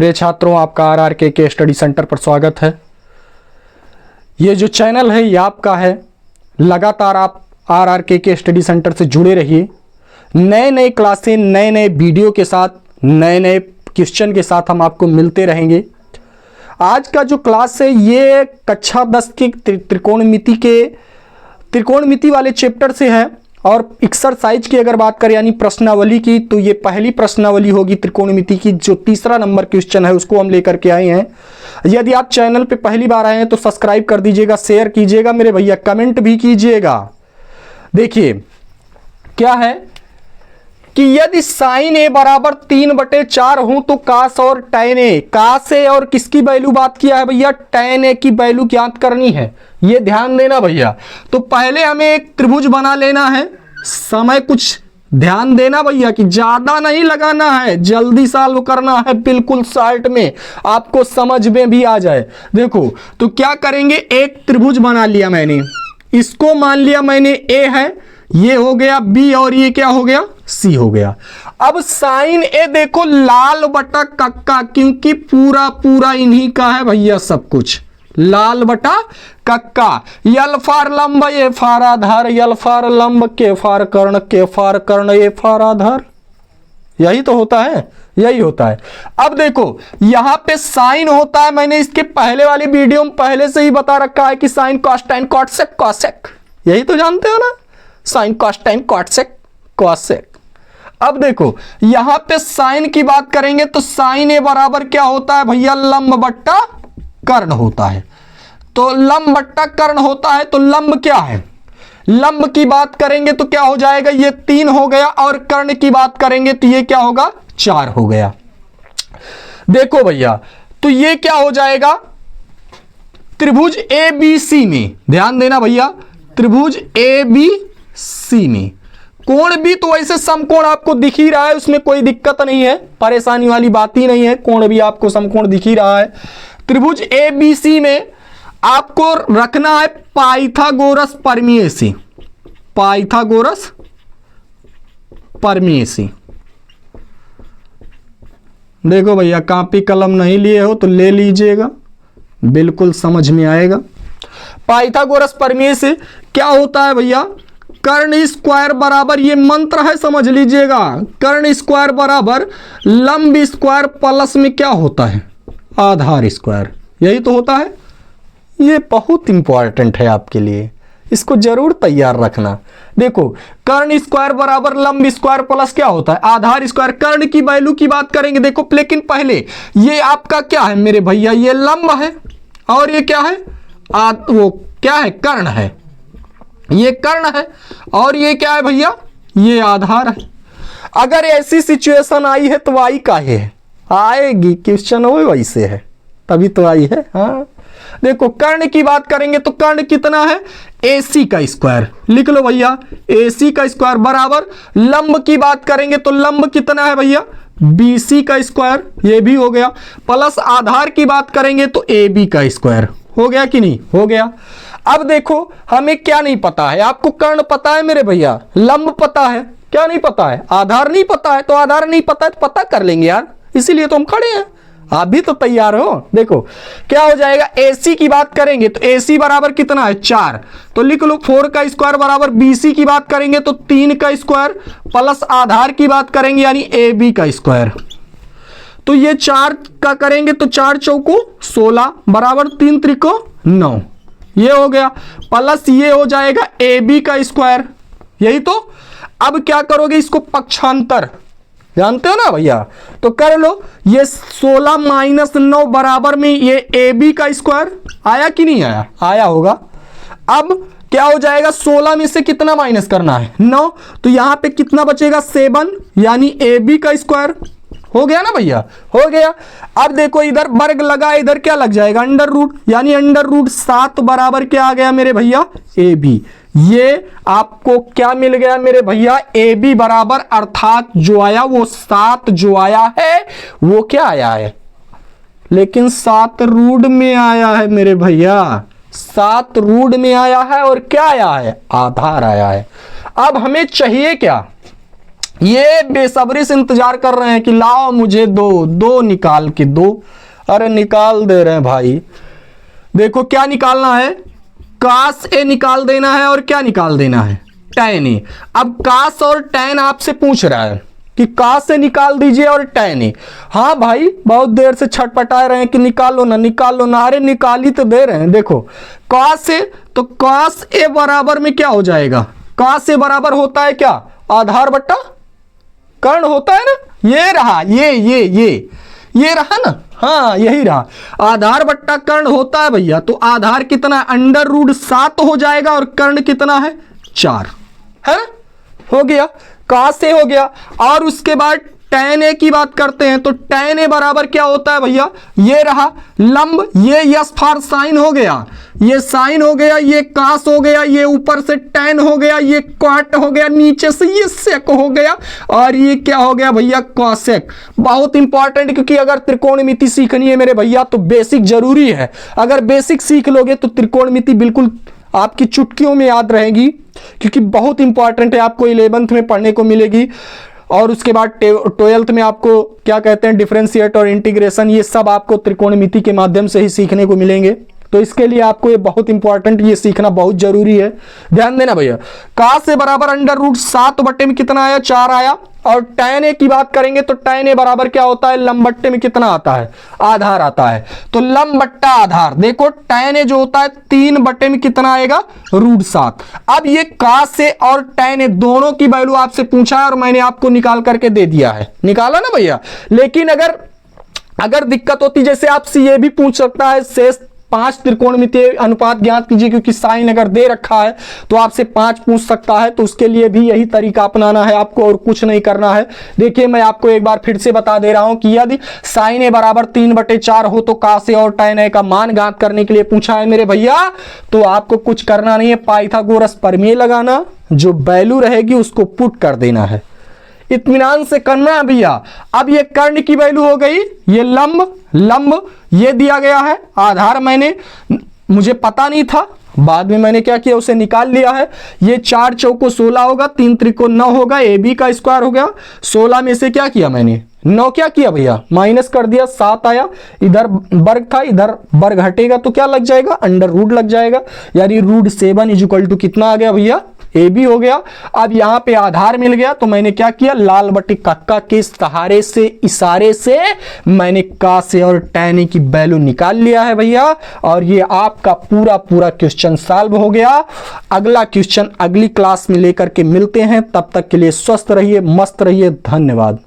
प्रिय छात्रों, आपका आरआरके के स्टडी सेंटर पर स्वागत है। ये जो चैनल है ये आपका है। लगातार आप आरआरके के स्टडी सेंटर से जुड़े रहिए। नए नए क्लासें, नए नए वीडियो के साथ, नए नए क्वेश्चन के साथ हम आपको मिलते रहेंगे। आज का जो क्लास है ये कक्षा 10 के त्रिकोणमिति वाले चैप्टर से है। और एक्सरसाइज की अगर बात करें यानी प्रश्नावली की, तो ये पहली प्रश्नावली होगी त्रिकोणमिति की। जो तीसरा नंबर क्वेश्चन है उसको हम लेकर के आए हैं। यदि आप चैनल पे पहली बार आए हैं तो सब्सक्राइब कर दीजिएगा, शेयर कीजिएगा मेरे भैया, कमेंट भी कीजिएगा। देखिए क्या है कि यदि साइन ए बराबर 3/4 हो तो कास और टैन ए, कास ए और किसकी वैल्यू बात किया है भैया, टैन ए की वैल्यू ज्ञात करनी है। ये ध्यान देना भैया। तो पहले हमें एक त्रिभुज बना लेना है। समय कुछ ध्यान देना भैया कि ज्यादा नहीं लगाना है, जल्दी सॉल्व करना है, बिल्कुल शॉर्ट में, आपको समझ में भी आ जाए। देखो तो क्या करेंगे, एक त्रिभुज बना लिया मैंने, इसको मान लिया मैंने ए है, ये हो गया बी और ये क्या हो गया, सी हो गया। अब साइन ए देखो लाल बटा कक्का, क्योंकि पूरा पूरा इन्हीं का है भैया, सब कुछ लाल बटा कक्का। यल फार लंब ए फार आधार, यल फार लंब के फार कर्ण, के फार कर्ण ए फार आधार। यही तो होता है, यही होता है। अब देखो यहां पे साइन होता है, मैंने इसके पहले वाली वीडियो में पहले से ही बता रखा है कि sine cos tan cot sec cosec, यही तो जानते हो ना, sine cos tan cot sec cosec. अब देखो यहां पे साइन की बात करेंगे तो साइन ए बराबर क्या होता है भैया, लंब बट्टा कर्ण होता है। तो लंब बट्टा कर्ण होता है, तो लंब क्या है, लंब की बात करेंगे तो क्या हो जाएगा, ये 3 हो गया, और कर्ण की बात करेंगे तो ये क्या होगा, 4 हो गया। देखो भैया तो ये क्या हो जाएगा, त्रिभुज ए बी सी में, ध्यान देना भैया, त्रिभुज ए बी सी में कोण भी तो वैसे समकोण आपको दिख ही रहा है, उसमें कोई दिक्कत नहीं है, परेशानी वाली बात ही नहीं है, कोण भी आपको समकोण दिख ही रहा है। त्रिभुज ए बी सी में आपको रखना है पाइथागोरस परमेयसी, पाइथागोरस परमेयसी। देखो भैया कॉपी कलम नहीं लिए हो तो ले लीजिएगा, बिल्कुल समझ में आएगा। पाइथागोरस परमेयसी क्या होता है भैया, कर्ण स्क्वायर बराबर, ये मंत्र है समझ लीजिएगा, कर्ण स्क्वायर बराबर लंब स्क्वायर प्लस में क्या होता है, आधार स्क्वायर, यही तो होता है। ये बहुत इंपॉर्टेंट है आपके लिए, इसको जरूर तैयार रखना। देखो कर्ण स्क्वायर बराबर लंब स्क्वायर प्लस क्या होता है, आधार स्क्वायर। कर्ण की वैल्यू की बात करेंगे, देखो लेकिन पहले ये आपका क्या है मेरे भैया, ये लंब है, और ये क्या है, वो क्या है, कर्ण है, ये कर्ण है, और ये क्या है भैया, ये आधार है। अगर ऐसी सिचुएशन आई है तो आई काहे है, आएगी, क्वेश्चन हो वैसे है तभी तो आई है। हाँ देखो कर्ण की बात करेंगे तो कर्ण कितना है, AC का स्क्वायर, लिख लो भैया, AC का स्क्वायर बराबर लंब की बात करेंगे तो लंब कितना है भैया, BC का स्क्वायर, ये भी हो गया, प्लस आधार की बात करेंगे तो AB का स्क्वायर, हो गया कि नहीं, हो गया। अब देखो हमें क्या नहीं पता है, आपको कर्ण पता है मेरे भैया, लंब पता है, क्या नहीं पता है, आधार नहीं पता है। तो आधार नहीं पता है तो पता कर लेंगे यार, इसीलिए तो हम खड़े हैं, आप भी तो तैयार हो। देखो क्या हो जाएगा, AC की बात करेंगे तो AC बराबर कितना है, 4, तो लिख लो 4 का स्क्वायर बराबर, BC की बात करेंगे तो 3 का स्क्वायर, प्लस आधार की बात करेंगे यानी AB का स्क्वायर। तो ये 4 का करेंगे तो 4 चौको 16 बराबर 3 त्रिको 9, ये हो गया, प्लस ये हो जाएगा AB का स्क्वायर, यही तो। अब क्या करोगे, इसको पक्षांतर जानते हो ना भैया, तो कर लो, ये 16 - 9 बराबर में ये AB का स्क्वायर, आया कि नहीं आया, आया होगा। अब क्या हो जाएगा, 16 में से कितना माइनस करना है, 9, तो यहां पे कितना बचेगा, 7, यानी AB का स्क्वायर, हो गया ना भैया, हो गया। अब देखो इधर वर्ग लगा, इधर क्या लग जाएगा, अंडर रूट, यानी अंडर रूट 7 बराबर क्या आ गया मेरे भैया, AB। ये आपको क्या मिल गया मेरे भैया, AB बराबर, अर्थात जो आया वो 7 जो आया है वो क्या आया है, लेकिन 7 रूट में आया है मेरे भैया, 7 रूट में आया है, और क्या आया है, आधार आया है। अब हमें चाहिए क्या, ये बेसब्री से इंतजार कर रहे हैं कि लाओ मुझे दो निकाल के दो। अरे निकाल दे रहे हैं भाई। देखो क्या निकालना है, कास ए निकाल देना है और क्या निकाल देना है, tan ए। अब कास और tan आपसे पूछ रहा है कि कास से निकाल दीजिए और tan ए। हाँ भाई बहुत देर से छटपटा रहे हैं कि निकाल लो ना निकाल लो ना। अरे निकाल ही तो दे रहे हैं। देखो कास ए, तो कास ए बराबर में क्या हो जाएगा, कास ए बराबर होता है क्या, आधार बट्टा कर्ण होता है ना। ये रहा, ये रहा ना, हाँ यही रहा, आधार बट्टा कर्ण होता है भैया। तो आधार कितना, √7 हो जाएगा और कर्ण कितना है 4, है ना, हो गया, कास से हो गया। और उसके बाद tan ए की बात करते हैं तो tan ए बराबर क्या होता है भैया, ये रहा लंब, ये यस फॉर साइन हो गया, ये साइन हो गया, ये कास हो गया, ये ऊपर से tan हो गया, ये क्वाट हो गया, नीचे से ये सेक हो गया और ये क्या हो गया भैया कॉसेक। बहुत इंपॉर्टेंट, क्योंकि अगर त्रिकोणमिति सीखनी है मेरे भैया तो बेसिक जरूरी है। अगर बेसिक सीख लोगे तो त्रिकोणमिति बिल्कुल आपकी चुटकियों में याद रहेगी, क्योंकि बहुत इंपॉर्टेंट है, आपको 11th में पढ़ने को मिलेगी। और उसके बाद 12th में आपको क्या कहते हैं डिफरेंशिएट और इंटीग्रेशन, ये सब आपको त्रिकोणमिति के माध्यम से ही सीखने को मिलेंगे। तो इसके लिए आपको ये बहुत इंपॉर्टेंट, ये सीखना बहुत जरूरी है, ध्यान देना भैया। कास से बराबर √7 बट्टे में कितना आया, 4 आया। और tan ए की बात करेंगे तो tan ए बराबर क्या होता है, लंब बट्टे में कितना आता है, आधार आता है। तो लंब बट्टा आधार, देखो tan ए जो होता है 3 बट्टे में कितना आएगा, √7। अब ये कास से और tan ए दोनों की वैल्यू आपसे पूछा है और मैंने आपको निकाल करके दे दिया है, निकाला ना भैया। लेकिन अगर दिक्कत होती, जैसे आपसे ये भी पूछ सकता है शेष 5 त्रिकोणमितीय अनुपात ज्ञात कीजिए, क्योंकि साइन अगर दे रखा है तो आपसे 5 पूछ सकता है। तो उसके लिए भी यही तरीका अपनाना है आपको और कुछ नहीं करना है। देखिए मैं आपको एक बार फिर से बता दे रहा हूं कि यदि साइन ए बराबर 3/4 हो तो कास ए और tan ए का मान ज्ञात करने के लिए पूछा है मेरे भैया, तो आपको कुछ करना नहीं है, पाइथागोरस प्रमेय लगाना, जो वैल्यू रहेगी उसको पुट कर देना है, इत्मीनान से करना है भैया। अब ये कर्ण की वैल्यू हो गई, ये लंब ये दिया गया है, आधार मुझे पता नहीं था, बाद में मैंने क्या किया उसे निकाल लिया है। ये 4 चौको 16 होगा, 3 त्रिकोण 9 होगा, AB का स्क्वायर हो गया। 16 में से क्या किया मैंने, 9 क्या किया भैया, माइनस कर दिया, 7 आया। इधर वर्ग था, इधर वर्ग हटेगा तो क्या लग जाएगा, √, लग जाएगा। यानी √7 = कितना आ गया भैया, AB हो गया। अब यहां पे आधार मिल गया तो मैंने क्या किया, लाल बट्टी कक्का के सहारे से, इशारे से मैंने कास से और tan ए की वैल्यू निकाल लिया है भैया। और ये आपका पूरा क्वेश्चन सॉल्व हो गया। अगला क्वेश्चन अगली क्लास में लेकर के मिलते हैं, तब तक के लिए स्वस्थ रहिए, मस्त रहिए, धन्यवाद।